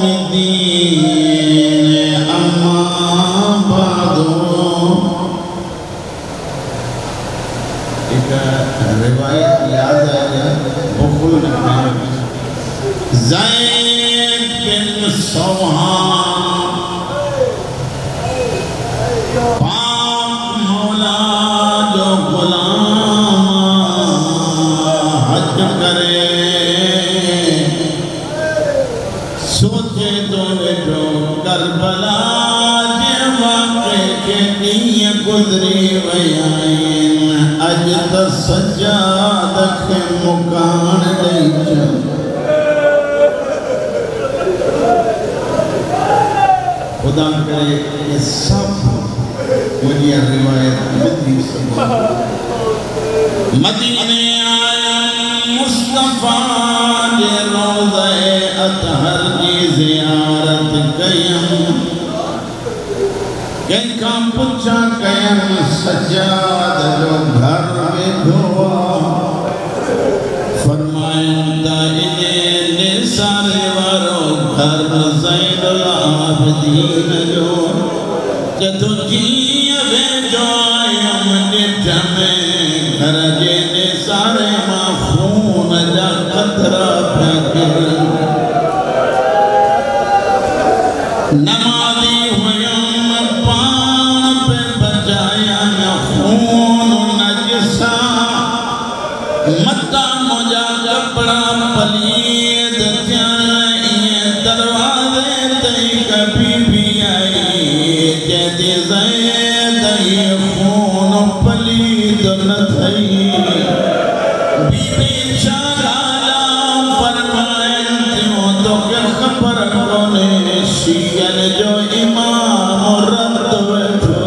الدين أما بعد एक रिवायत याद है बुखुल में ज़ैद बिन सौहान पाक मौला जो गुलाम हज करे सोचे तो जो करबला जे वाक़े के ॾींहं गुज़री विया आहिनि अज त सजाद खे मुकान ॾेई खुदा करे ये सब मुझे रिवायत मिलती मदीने आया मुस्तफा जे रोज़े अतहर की ज़ियारत कयम कंहिंखा पुछा कयम सजाद जो घर में धोआ फरमाइंदा इने निसारे वारो घर ज़ैनुल आबिदीन जो जदों जीअं वेझो आयम ॾिठ में घर जे निसारे मां खून जा क़तरा पिया किरनि नमाज़ी हुयम पाण पे बचाया न खून नजसा मता मुंहिंजा कपड़ा पलीद थिया इएं दरवाज़े ते कभी भी आई चइदी ज़ैद इहो खून पलीद न थई बीबी छा ॻाल्हि फरमाइनि थियूं तोखे ख़बर कोन्हे शियन जो इमाम रत वेठो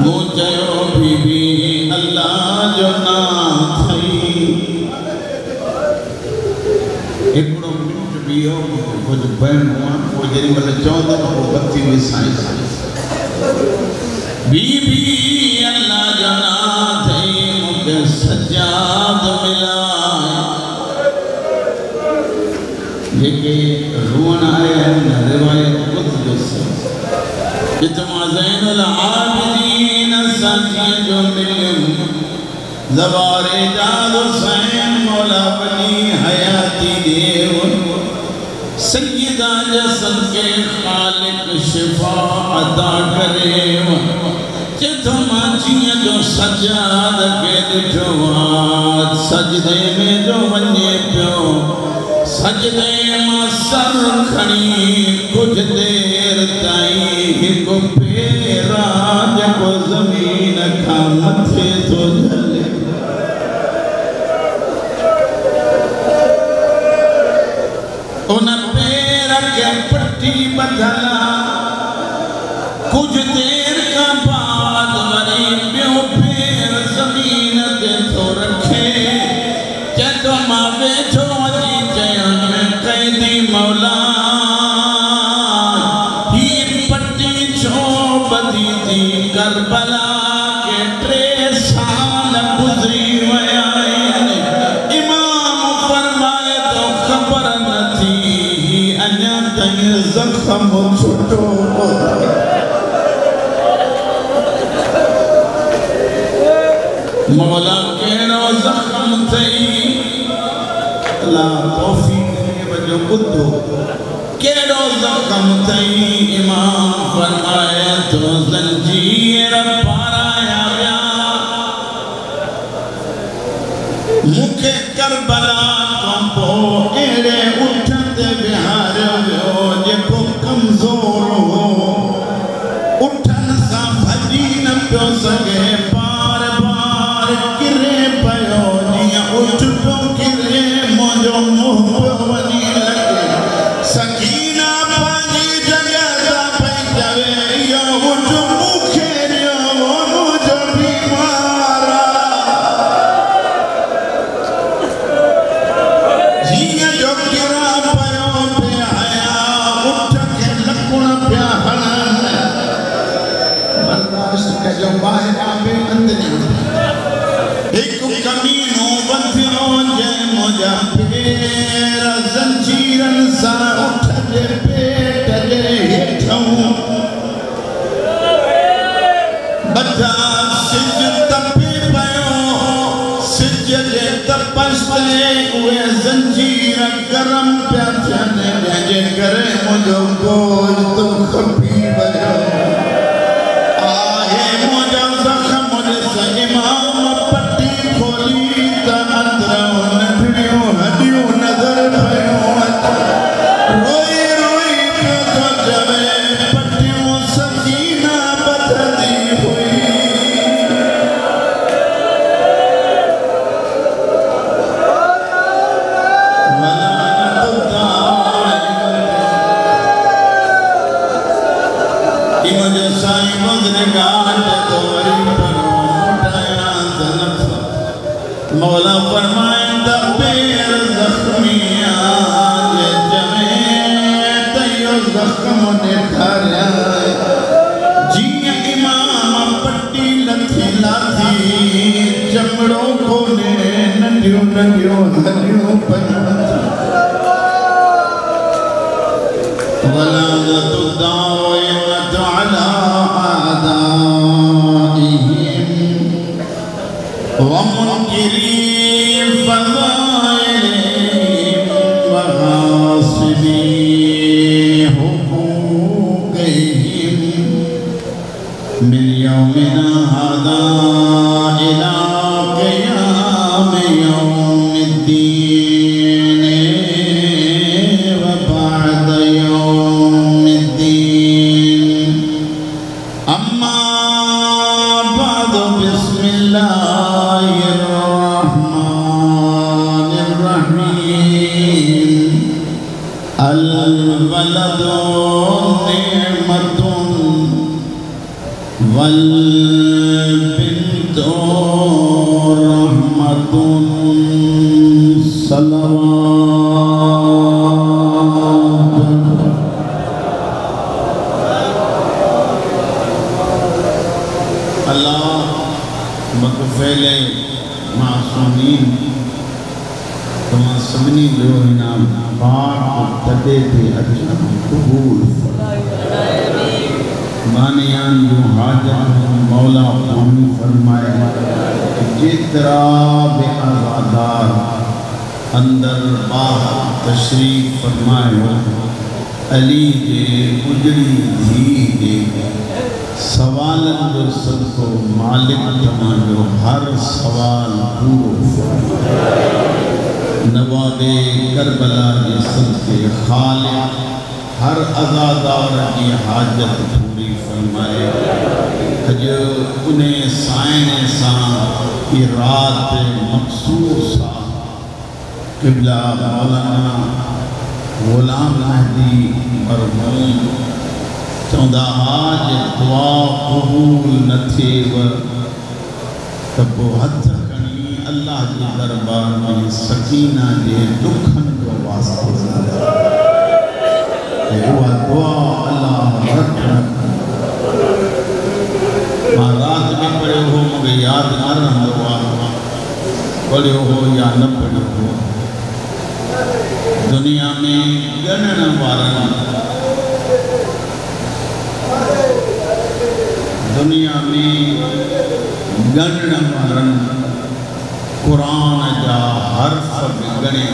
मूं चयो बीबी अल्लाह जो नाम थई हिकिड़ो मिनट बीहो कुझु बहनूं पोइ जेॾी महिल चवंदमि पोइ बत्ती विसाईं बीबी अल्लाह जो नाम थई मूंखे सजाद मिला जेके रुअण आया आहिनि रिवायत ॿुधजोसि जितमां ज़ैनुल आबिदीन साथीअ जो मिलियुमि ज़वारे जाद हुसैन मौला बनी हयाती देव सय्यदा जसन के खालिक शिफा अता करे जिथों मां जीअं जो सजाद खे ॾिठो आहे सजदे में जो वञे पियो सजदे मां सर खणी कुछ देर ताईं हिकु पेरा जेको ज़मीन खां मथे थो झले उन पेर खे पटी ॿधल कुछ देर खां बाद वरी ॿियो पेर ज़मीन ते थो रखे चए थो मां वेठो अची चयनि कैदी मौला ही पट्टी छो ॿधी थी करबला के 3 साल गुज़री विया आहिनि इमाम फरमाए थो ख़बर नथी ही अञा ताईं ज़ख़्म छुटो मौला कहिड़ो ज़ख़्म अथई अल्लाह तौफ़ीक़ जो ॿुधो कहिड़ो ज़ख़्म अथई इमाम फरमाए थो ज़ंजीर पाराया विया मूंखे करबला खां पोइ अहिड़े उठ ते विहारियो वियो जेको कमज़ोर हो उठनि सां भॼी न पियो सघे बार बार किरे पियो जीअं उठ पियो किरे मुंहिंजो मुंहुं पियो वञी लॻे सकीना पंहिंजी जॻह सां पई चवे इहो उठ मूंखे ॾियो मुंहिंजो बीमार जीअं जो किरा मुझा पेर ज़ंजीरन सां उठ जे पेट जे हेठों बचा सिज तपी पयो सिज जे तपस ते उहे ज़ंजीर गरम पिया थियनि जंहिंजे करे मुंहिंजो गोश्त खपी वियो आहे मुंहिंजा ज़ख़्म ॾिस इमाम पटी खोली त अंदरां नंढड़ियूं हॾियूं नज़र पयूं रोई रोई पियो थो चवे पटियूं सकीना बधंदी हुई मुझे साईं बुज़ुर्गान तो वरी उठाया ज़नफ़ मौला फरमाइंदा पेर ज़ख्मिया जे जमे तयो ज़ख्म ॾेखारिया जीअं इमाम पट्टी लथी लाथी चमड़ो कोने नंढियूं नंढियूं हॾियूं पयूं على أعدائهم ومنكري فضائلهم وغاصبي حقوقهم من يومنا هذا إلى قيام يوم الدين وبعد يوم الدين أما بعد بسم الله الرحمن الرحيم الولد نعمة والبنت رحمة صلوات अल्लाह मग़फ़िल मासूमीन तमाम सभिनी जो इनाम पाक तदे ते अचण क़बूल मानियान जो हाजत मौला पूरी फरमाए जेतरा बे आज़ादार अंदर बाहर तशरीफ़ फरमायो अली जे उजड़ी धी जे सवालन जो सदको मालिक तमाजो हर सवाल पूरो नवाबे करबला जे सदके खालिक हर अज़ादार की हाजत पूरी फरमाए अजो उन्हें साइने सां की रात मखसूस क़िबला मौलाना ग़ुलाम महदी मरहूम चौंदा आज दुआ कबूल न थिएव त पोइ हथ खणी अल्लाह जे दरबार में सकीना जे दुखन जो वास्तो उहा दुआ अल्लाह रद न मां रात में पढ़ियो हो मूंखे यादि न रहंदो आहे पढ़ियो हो या न पढ़ियो हो दुनिया में ॻणण वारनि दुनिया में ॻणण वारनि क़ुरान जा हर्फ़ ॻणे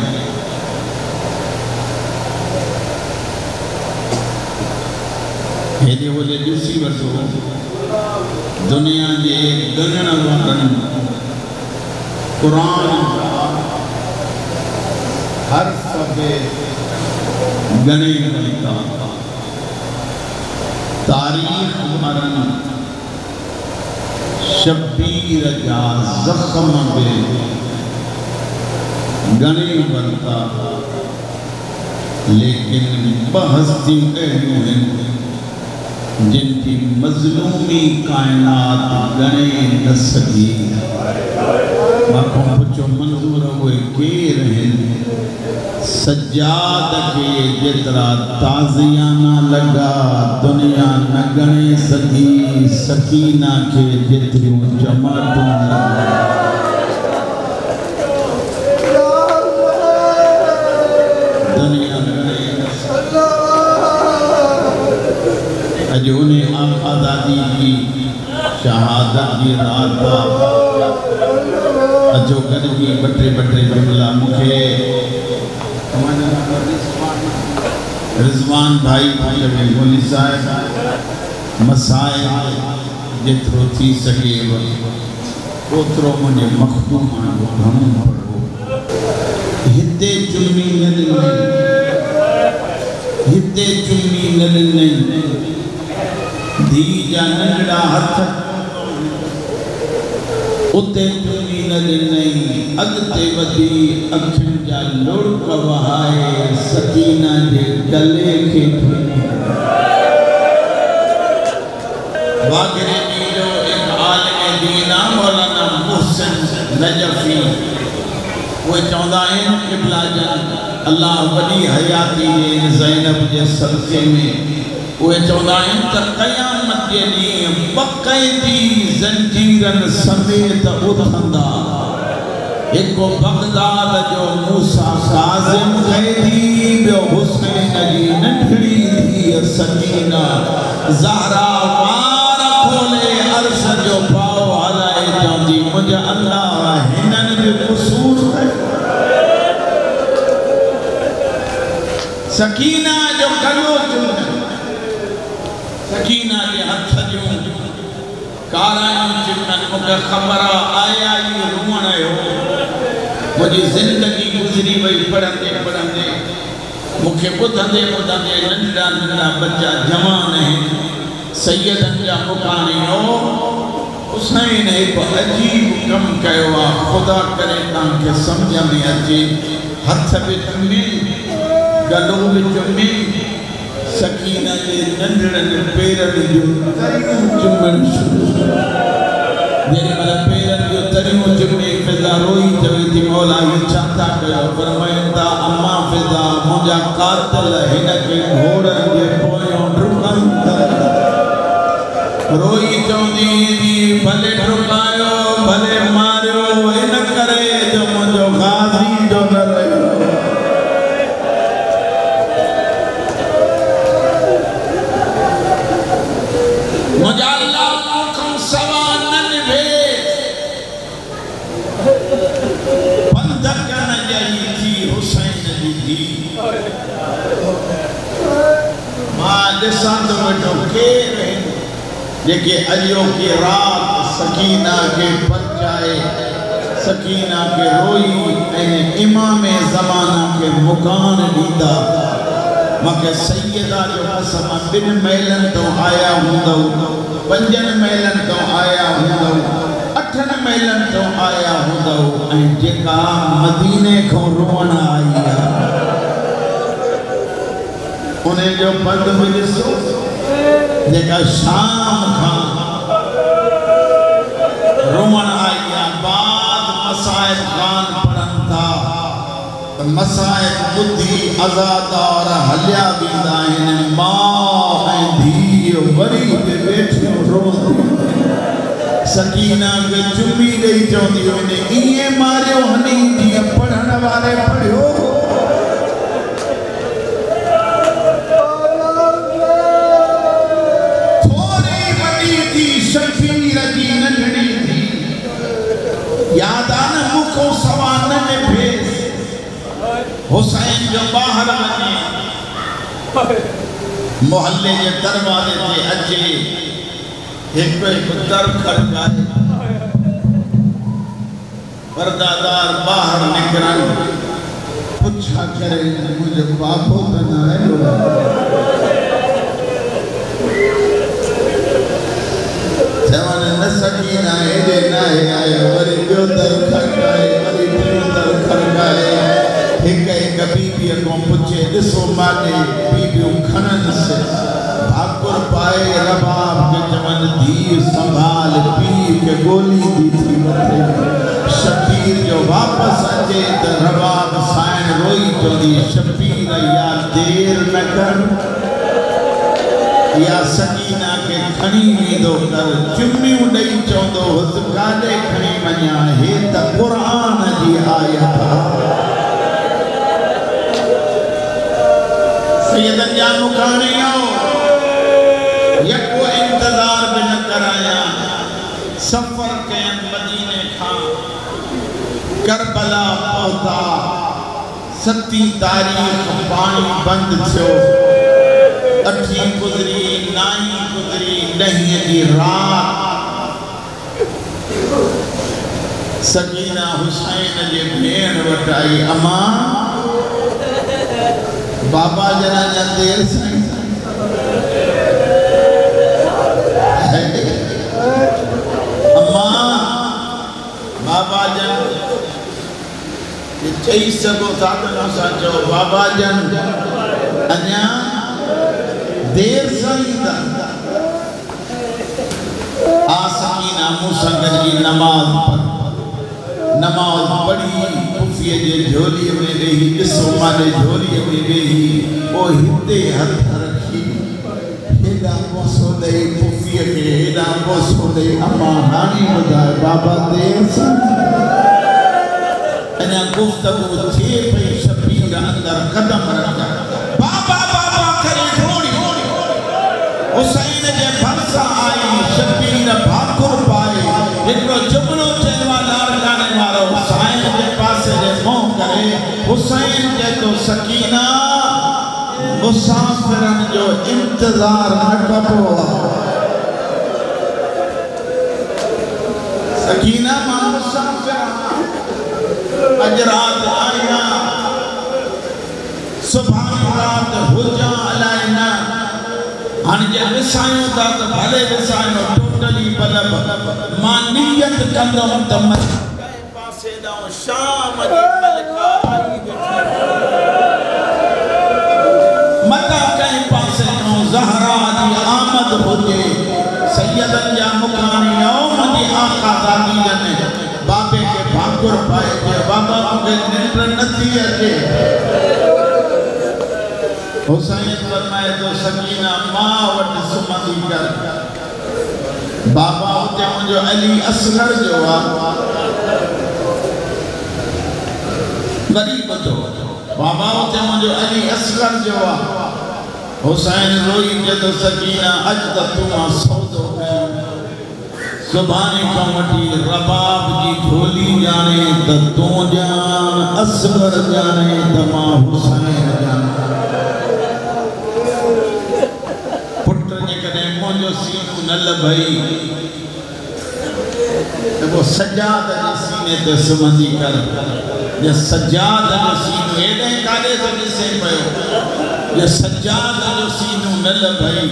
हेॾे होॾे ॾिसी वठो दुनिया जे ॻणण वारनि क़ुरान जा हर्फ़ ॻणे वरिता तारीख़ वारनि शबीर जा ज़ख़्म बि ॻणे वरिता लेकिन ॿ हस्तियूं अहिड़ियूं आहिनि जिनकी मज़लूमी कायनात ॻणे न सघी मां पुछो मंज़ूर उहे केरु आहिनि सज्जाद के जेतरा ताज़ियाना लगा दुनिया न गणे सकी सकीना के जेतरियों जमातूं लगा जी रात अचो गॾिजी ॿ टे जुमला मूंखे रिज़वान भाई पंहिंजे मोली साहिब मसाइल जेतिरो थी सघे ओतिरो मुंहिंजे मख़दूम जो घणो पढ़ो हिते चुनी न ॾिनई धी जा नंढड़ा हथ उते चुनी न ॾिनई अॻिते वधी अखियुनि जा लुड़क वहाए सकीना जे गले खे वागरे जो एक आलिम दीन मौलाना मुहसिन नजफी वो चौंदा आहिनि क़िबला जन अल्लाह वॾी हयाती ॾे ज़ैनब जे सदक़े में वो चौंदा आहिनि त क़यामत जे ॾींहुं बक़ैदी ज़ंजीरनि समेत उथंदा हिकु बगदाद जो मूसा काज़िम क़ैदी ॿियो हुसैन जी नंढड़ी धीअ सकीना ज़हरा वार खोले अर्श जो पाओ हलाए चवंदी मुंहिंजा अल्लाह हिननि जो क़सूर सकीना जो गलो चुन सकीना के हथ जूं कारायूं चिमन मूंखे ख़बर आया ई रुअण आयो मुंहिंजी ज़िंदगी गुज़री वई पढ़ंदे मूंखे ॿुधंदे नंढड़ा नंढड़ा बच्चा जवान आहिनि सैयदनि जा मुकानियो हुसैन हिकु अजीब कमु कयो आहे ख़ुदा करे तव्हांखे सम्झ में अचे हथ बि चुमी गलो बि चुमी सकीना जे नंढड़नि पेरनि जूं तरियूं चुमण शुरू जेॾीमहिल पेरनि जूं तरियूं चुमी फिज़ा रोई चवे थी मौला इहो छा था कयो फरमाइनि था अम्मा फिज़ा मुंहिंजा कातिल हिन खे घोड़नि जे पोयों डुकनि था रोई चवंदी भले डुकायो भले मारियो इन करे जो मुंहिंजो गाज़ी जो न रहियो मुझे अल्लाह मुखम सवा न निभे बंधक न जही थी हुसैन जी धी मां ॾिसां तो वेठो केर जेके अॼो की रात सकीना के परचाए सकीना के रोई ऐं इमाम ज़माना के मुकान ॾींदा मूंखे सैयदा जो कसम 2 महलनि तो आया हूंदव 5 महलनि तो आया हूंदव 8 महलनि तो आया हूंदव ऐं जेका मदीने खां रोअण आई आहे उन जो पद में ॾिसो जेका शाम खां रोअण आई आहे बाद मसाइब ख़ान पढ़नि था मसाइब बुद्धि आज़ादार हलिया वेंदा आहिनि माउ ऐं धीउ वरी बि वेठियूं रोअंदियूं सकीना खे चुमी ॾेई चवंदियूं आहिनि ईअं मारियो हनी जीअं पढ़ण वारे पढ़ियो थोरी वॾी थी शबीर जी नंढड़ी थी याद आहे न मूंखों सवा न निभेसि हुसैन जो ॿाहिरि वञे मोहल्ले जे दरवाज़े ते अचे हिकु दर खड़काए पर्दादार ॿाहिरि निकिरनि पुछा करे मुंहिंजो बाबो त न आयो चवनि न सकीना हेॾे न आयो वरी ॿियो दर खड़काए वरी टियों दर खड़काए हिकु बीबीअ खां पुछे ॾिसो माॾे बीबियूं खणनि भाकुर पाए रबाब खे चवनि धीउ संभाल पीउ खे गोली दी थी वठे शबीर जो वापसि अचे त रबाब साइण रोई चवंदी शबीर यार देर न कर या सकीना के खणी वेंदो कर चुमियूं ॾेई चवंदो हुस काॾे खणी वञा हे त क़ुरान जी आयत सैयदन जा मुकानियो यको इंतजार भी न कराया सफर कयन मदीने खां करबला पहुता 7 तारीख़ पानी बंद थियो 8 गुज़री 9 गुज़री 10 जी रात सकीना हुसैन जे भेण वट आई अम्मा बाबा जरा जा देर साईं अम्मा बाबा जन चई सघो था त असां चओ बाबा जन अञा देर सां ईंदा आ सकीना मूंसां गॾिजी नमाज़ पढ़ी पुफीअ जे झोलीअ में वेही ॾिसो माने झोलीअ में वेही ओ हिते हथ रखी हेॾा पोसो ॾेई पुफीअ खे हेॾा पोसो ॾेई अम्मा हाणे ॿुधाए बाबा देर सां अञा गुफ़्तगू थिए पई शबीर अंदर कदम रखा बाबा बाबा करे ढोड़ी हुसैन जे भरसा आई शबीर भाकुर पाए हिकिड़ो जुमलो चयो लाड़काने वारो हुसैन जे पासे जे मुंह करे हुसैन जे तो सकीना मुसाफिरन जो इंतजार न कबो सकीना मां मुसाफिर अजरात आया सुभान रात हुजा अलाइना हां जे विसायो ता त भले विसायो टोटली बलब मां नियत कंदम त कई पासे दाओ शाम जी मलका आई मता कई पासे दाओ ज़हरा जी आमद होजे सैयदन जा मुकानी औम जी आका दादी जन बाबे के भाकुर पाए के बाबा मुझे निंड नथी अचे हुसैन फरमाए तो सकीना मां वट सुमंदी कर बाबा उते मुझो अली असगर जो आ गरीब जो बाबा उते मुझो अली असगर जो आ हुसैन रोई जद सकीना अज त तू सौदो सुभाने का वठी रबाब जी झोली जाने त तू जान असगर जाने त मां हुसैन जान पुट जे कने मुंहिंजो सीनो न लभई त वो सजाद जे सीने ते सुमंदी कर जे सजाद जो सीनो एॾे काॾे तो ॾिसे पियो जे सजाद जो सीनो न लभई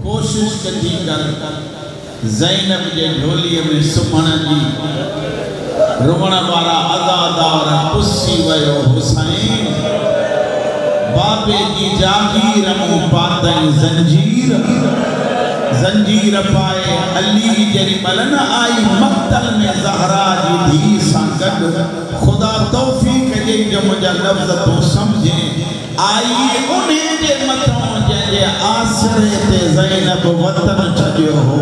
कोशिश कदी कर ज़ैनब जे ढोलीअ में सुमण जी रुवण वारा अदादार पुसी वियो हुसैन बाबे जी जागीर मूं पातई जंजीर पाए अली जरी मलन आई मक्तल में ज़हरा जी धी सां गॾु खुदा तौफीक ॾे जो मुंहिंजा लफ़्ज़ तूं सम्झे आई उन्हे जे मथों जे आसरे ते ज़ैनब वतन छॾियो हो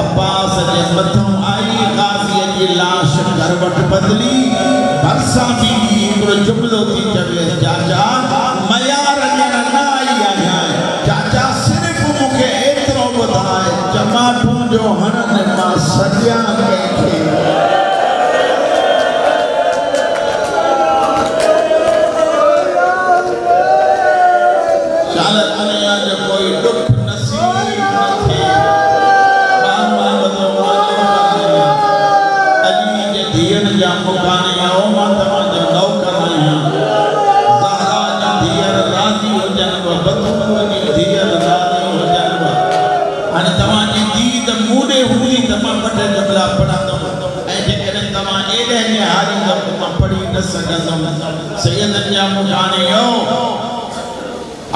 अब्बास जे मथों आई गाज़ी जी लाश करवट बदली भरसा भी हिकिड़ो जुमलो थी चवे चाचा मयार ॼण न आई आहियां चाचा सिर्फ़ मूंखे एतिरो ॿुधाए चमाटूं जो हणनि मां सॼा कंहिंखे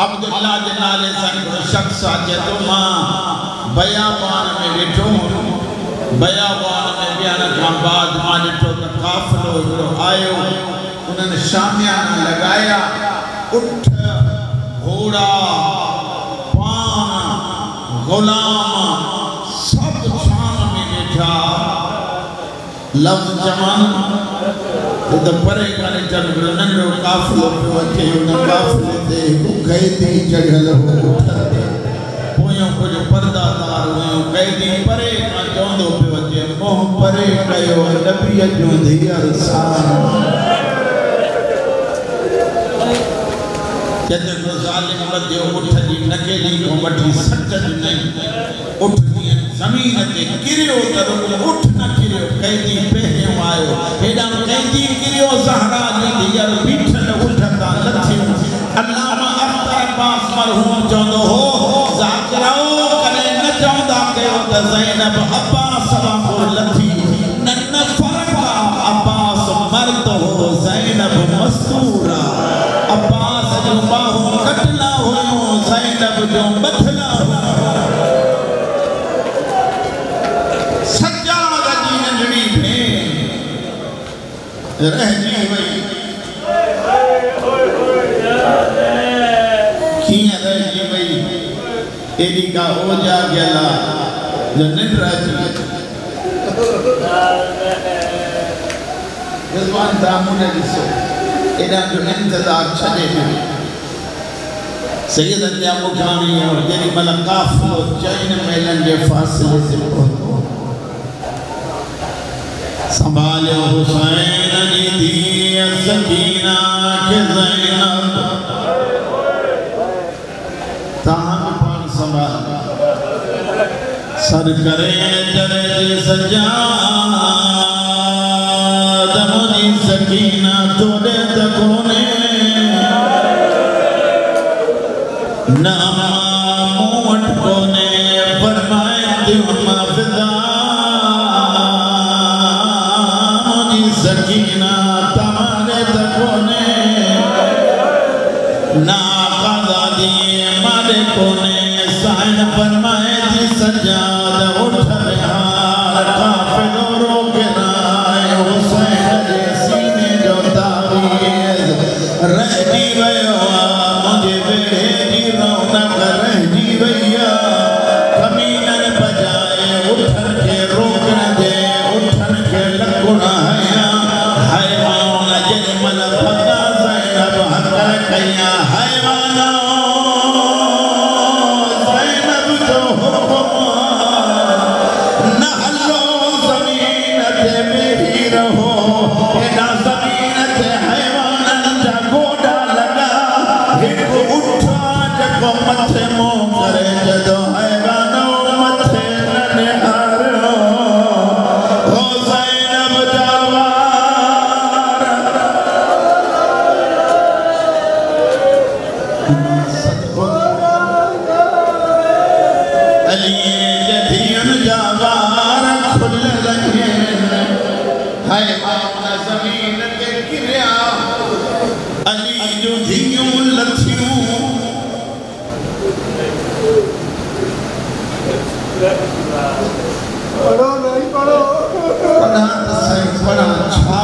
अब्दुल्ला जे नाले सां शख्स आहे तो मां बयाबान में वेठो बयाबान में विहण खां बाद मां ॾिठो त काफ़िलो हिकिड़ो आयो उन्हनि शामियाना लॻाया उठ घोड़ा पान गुलाम सब शाम में वेठा लफ्ज़ जवान तो परे काने चल नंढो काफ़िलो पियो अचे उन काफ़िले ते कैदी चढ़ियल हो पोयां वञो कुझु पर्दादार हुयो कैदी परे खां चवंदो पियो अचे मोह परे कयो नबीअ जूं धीअर सां जॾहिं को ज़ालिम वधियो उठ जी नकेली खां वठी सट ॾिनई उठ ज़मीन ते किरियो त उठ न किरियो कैदी पहिरियों आयो हेॾां कैदी किरियो ज़हरा जी धीअर बीठल उठ तां लथियूं अल्लामा अख्तर अब्बास मरहूम चवंदो हो ज़ाकिरो कॾहिं न चवंदा कयो त ज़ैनब अब्बास वांगुरु लथी न फ़र्क़ु आहे अब्बास मर्द हो ज़ैनब मस्तूर आहे अब्बास जूं बाहूं कटला हुयूं ज़ैनब जूं बथला सज्जाद जी नंढड़ी भेण रहजी वई कीअं रहजी वई एॾी का ओजा गियल आहे जो निंड अची रिज़वान दामून ॾिसो एॾा जो इंतज़ार छॾे ॾिनो सैयद अलिया मुकामी और जेॾी महिल काफ़िलो चइनि मेलनि जे फ़ासिले ते पहुतो संभालियो हुसैन जी धीअ सकीना खे ज़ैनब तव्हां बि पाण संभाल सर करे जरे जे सजाद मुंहिंजी सकीना तोड़े त कोन्हे न मूं वटि कोन्हे फरमाए थियो मां फिदा मुंहिंजी सकीना तव्हांखे त कोन्हे न आका दी मारे कोन्हे साईं फरमाए थी सजाद उठ बिहार काफ़िलो रोके न आए हुसैन जे सीने जो तावीज़ रहजी वियो आहे मुंहिंजे बेड़े जी रौनक रहजी वई आहे कमीननि बजाए उठनि खे रोकण जे उठनि खे लकुण हया हैवान जेॾी महिल भॻा ज़ैनब हक़ कया हैवान ज़ैनब जो हुकुम न हलो ज़मीन ते वेही रहो हेॾा ज़मीन ते हैवाननि जा गोॾा लॻा हिकु उठ जेको मथे मुंहुं करे जॾो हैवानो मथे न निहारियो हो ज़ैनब जा वार अलीअ जे धीअनि जा वार खुलियल आहिनि हैवान ज़मीन ते किरिया अली जूं धीअूं लथियूं पढ़ो नहीं पढ़ो पढ़ा त साईं पढ़ा छा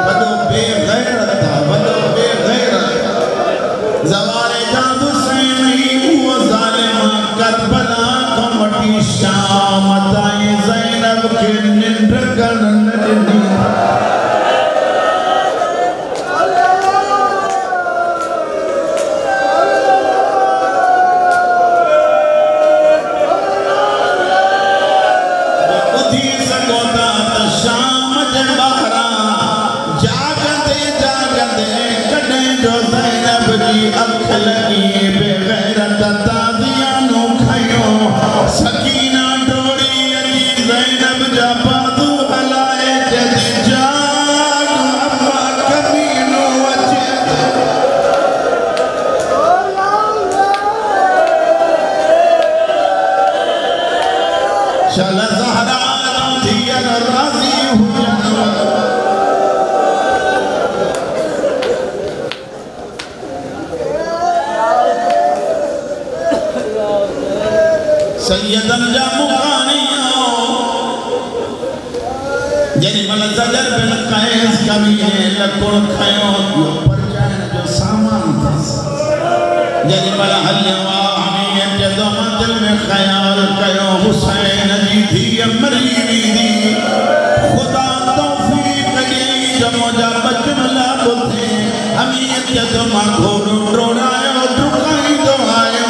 वॾो बेग़ैरत आहे वॾो बेग़ैरत ज़वारे जा हुसैन ई उहो ज़ालिम करबला खां वठी शाम ताईं ज़ैनब खे निंड करण न ॾिनी सकीना डोरी अली ज़ैनब जा बाज़ू हलाए जदी जाग अम्मा कमीनो अचे चल ज़हरा धीअर राज़ी हुजनि सैयदन जा मुकानियो जेॾी महिल ज़जर बिन क़ैस कमीने लकुण खयो परचाइण जो सामान अथसि जेॾी महिल हलियो आहे जदो दिलि में ख़्याल कयो हुसैन जी धीअ मरी वेंदी ख़ुदा तौफ़ीक़ ॾियईं जो मुंहिंजा बचमला ॿुधे अमीर जदो मां घोड़ो डोड़ायो डुकाईंदो आयो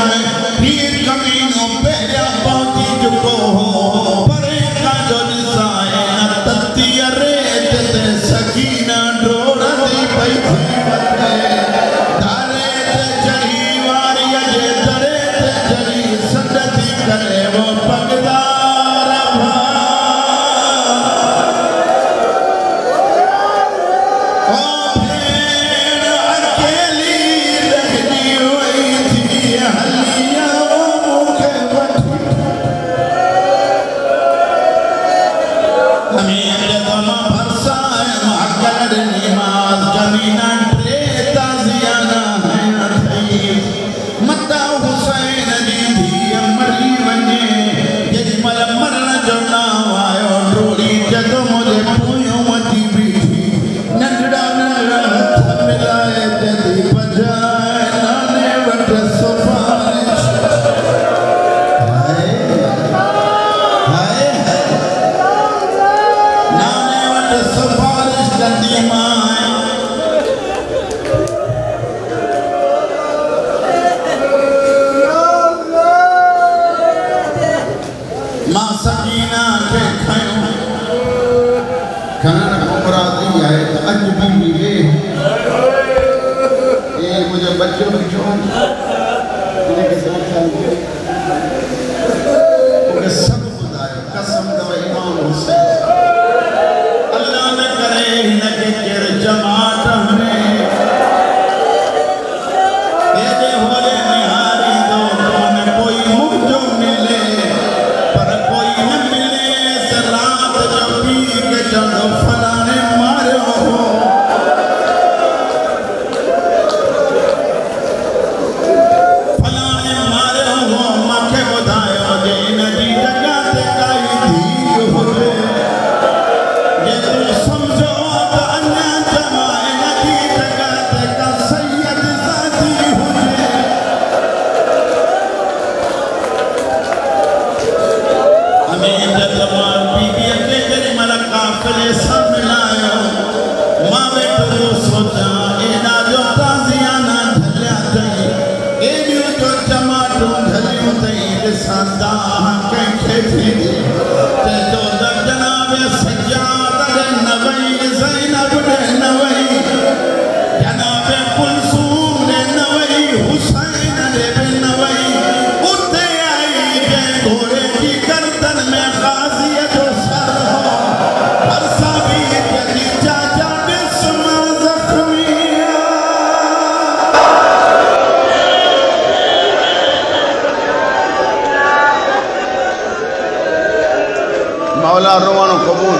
मौला रुवानो कबूल,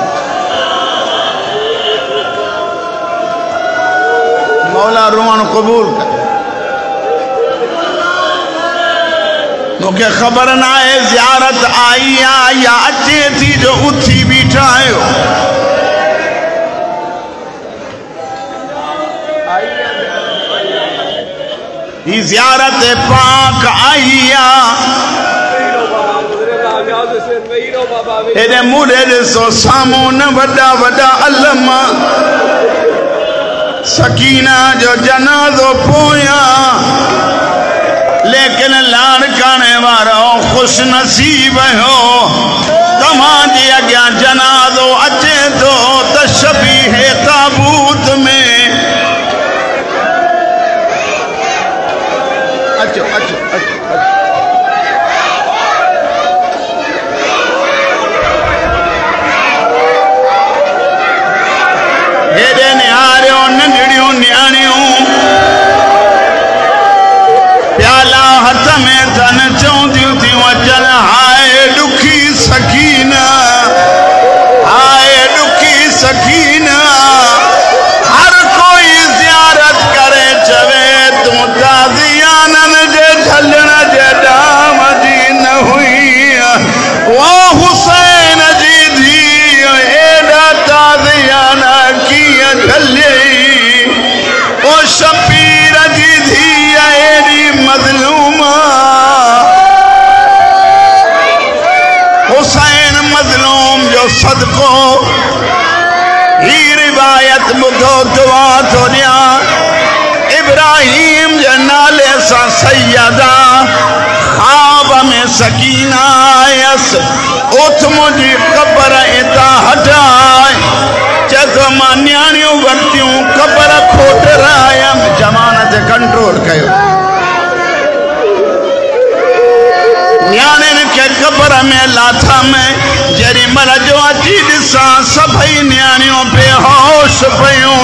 मौला रुवानो कबूल। मूंखे ख़बर न आहे ज़ियारत आई आहे या अचे थी जो उथी बीठा आहियो। ही ज़ियारत पाक आई आहे। एडे मुड़े ॾिसो साम्हूं न वॾा वॾा अलम, सकीना जो जनाज़ो पोयां, लेकिन लाड़काने वारो खुश नसीब हो तव्हांजे अॻियां जनाज़ो अचे थो त शबीह ताबूत में। अचो अचो अचो हेॾे निहारियो नंढड़ियूं न्याणियूं प्याला हथ में थन चवंदियूं थियूं अचनि, हाय ॾुखी सकीना, हाय ॾुखी सकीना। हर कोई ज़ियारत करे चवे तूं ताज़ियाननि जे झलण जे ॾाम जी न हुई। वो हुसैन जी धीअ एॾा ताज़ियाना कीअं झलियई, ओ शबीर जी धीअ एॾी मज़लूमा। हुसैन मज़लूम जो सदको ही रिवायत ॿुधो दुआ थो ॾियां। इब्राहिम जे नाले सां सैयदा ख़्वाब में सकीना आयसि, उथ मुंहिंजी क़बर हितां हटाए। चए मां न्याणियूं वरितियूं क़बर खोटरायमि, ज़मान ते कंट्रोल कयो। न्याणियुनि खे क़बर में लाथा में जेॾी महिल जो अची ॾिसां सभई न्याणियूं बेहोश पियूं